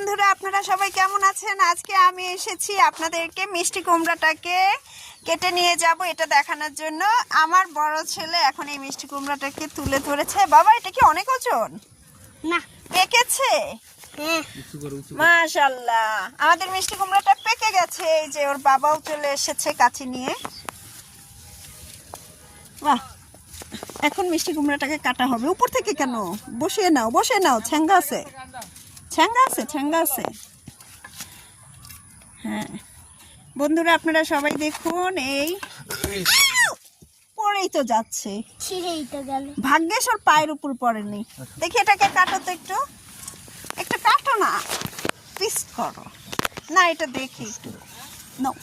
বন্ধুরা আপনারা সবাই কেমন আছেন? আজকে আমি এসেছি আপনাদেরকে মিষ্টি কুমড়াটাকে কেটে নিয়ে যাব এটা দেখানোর জন্য। আমার বড় ছেলে এখন এই মিষ্টি কুমড়াটাকে তুলে ধরেছে। বাবা, এটা কি অনেক ওজন? না, পেকেছে? মাশাআল্লাহ, আমাদের মিষ্টি কুমড়াটা পেকে গেছে। এই যে ওর বাবাও চলে এসেছে কাঁচি নিয়ে। বাহ, এখন মিষ্টি কুমড়াটাকে কাটা হবে। উপর থেকে কেন? বসিয়ে নাও, বসে নাও। ছ্যাঙ্গা আছে, ছ্যাঙ্গা আছে, ছ্যাঙ্গা আছে। হ্যাঁ বন্ধুরা আপনারা সবাই দেখুন, এই পরেই তো যাচ্ছে। ছিঁড়েই তো গেল। ভাগ্যেশ ওর পায়ের উপর পড়েনি। দেখি এটাকে কাটো তো, একটু একটু কাটো না, পিস করো না। এটা দেখি একটু নাও,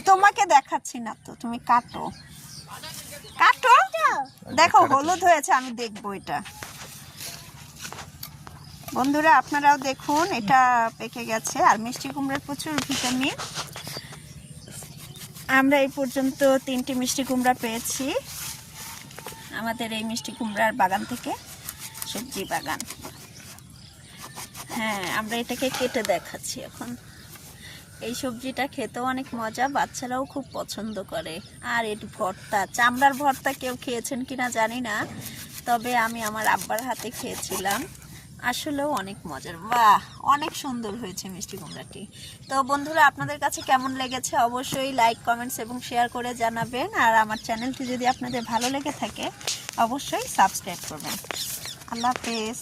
তোমাকে দেখাচ্ছি না তো, তুমি কাটো কাটো। দেখো হলুদ হয়েছে, আমি দেখবো এটা। বন্ধুরা আপনারাও দেখুন, এটা পেকে গেছে। আর মিষ্টি কুমড়ার প্রচুর ভিটামিন। আমরা এই পর্যন্ত 3টি মিষ্টি কুমড়া পেয়েছি আমাদের এই মিষ্টি কুমড়ার বাগান থেকে, সবজি বাগান। হ্যাঁ, আমরা এটাকে কেটে দেখাচ্ছি এখন। এই সবজিটা খেতেও অনেক মজা, বাচ্চারাও খুব পছন্দ করে। আর এর ভর্তা, চামড়ার ভর্তা কেউ খেয়েছেন কিনা জানি না, তবে আমি আমার আব্বার হাতে খেয়েছিলাম, আসলেও অনেক মজার। বাহ, অনেক সুন্দর হয়েছে মিষ্টি কুমড়াটি। তো বন্ধুরা আপনাদের কাছে কেমন লেগেছে অবশ্যই লাইক, কমেন্টস এবং শেয়ার করে জানাবেন। আর আমার চ্যানেলটি যদি আপনাদের ভালো লেগে থাকে অবশ্যই সাবস্ক্রাইব করবেন। আল্লাহ হাফেজ।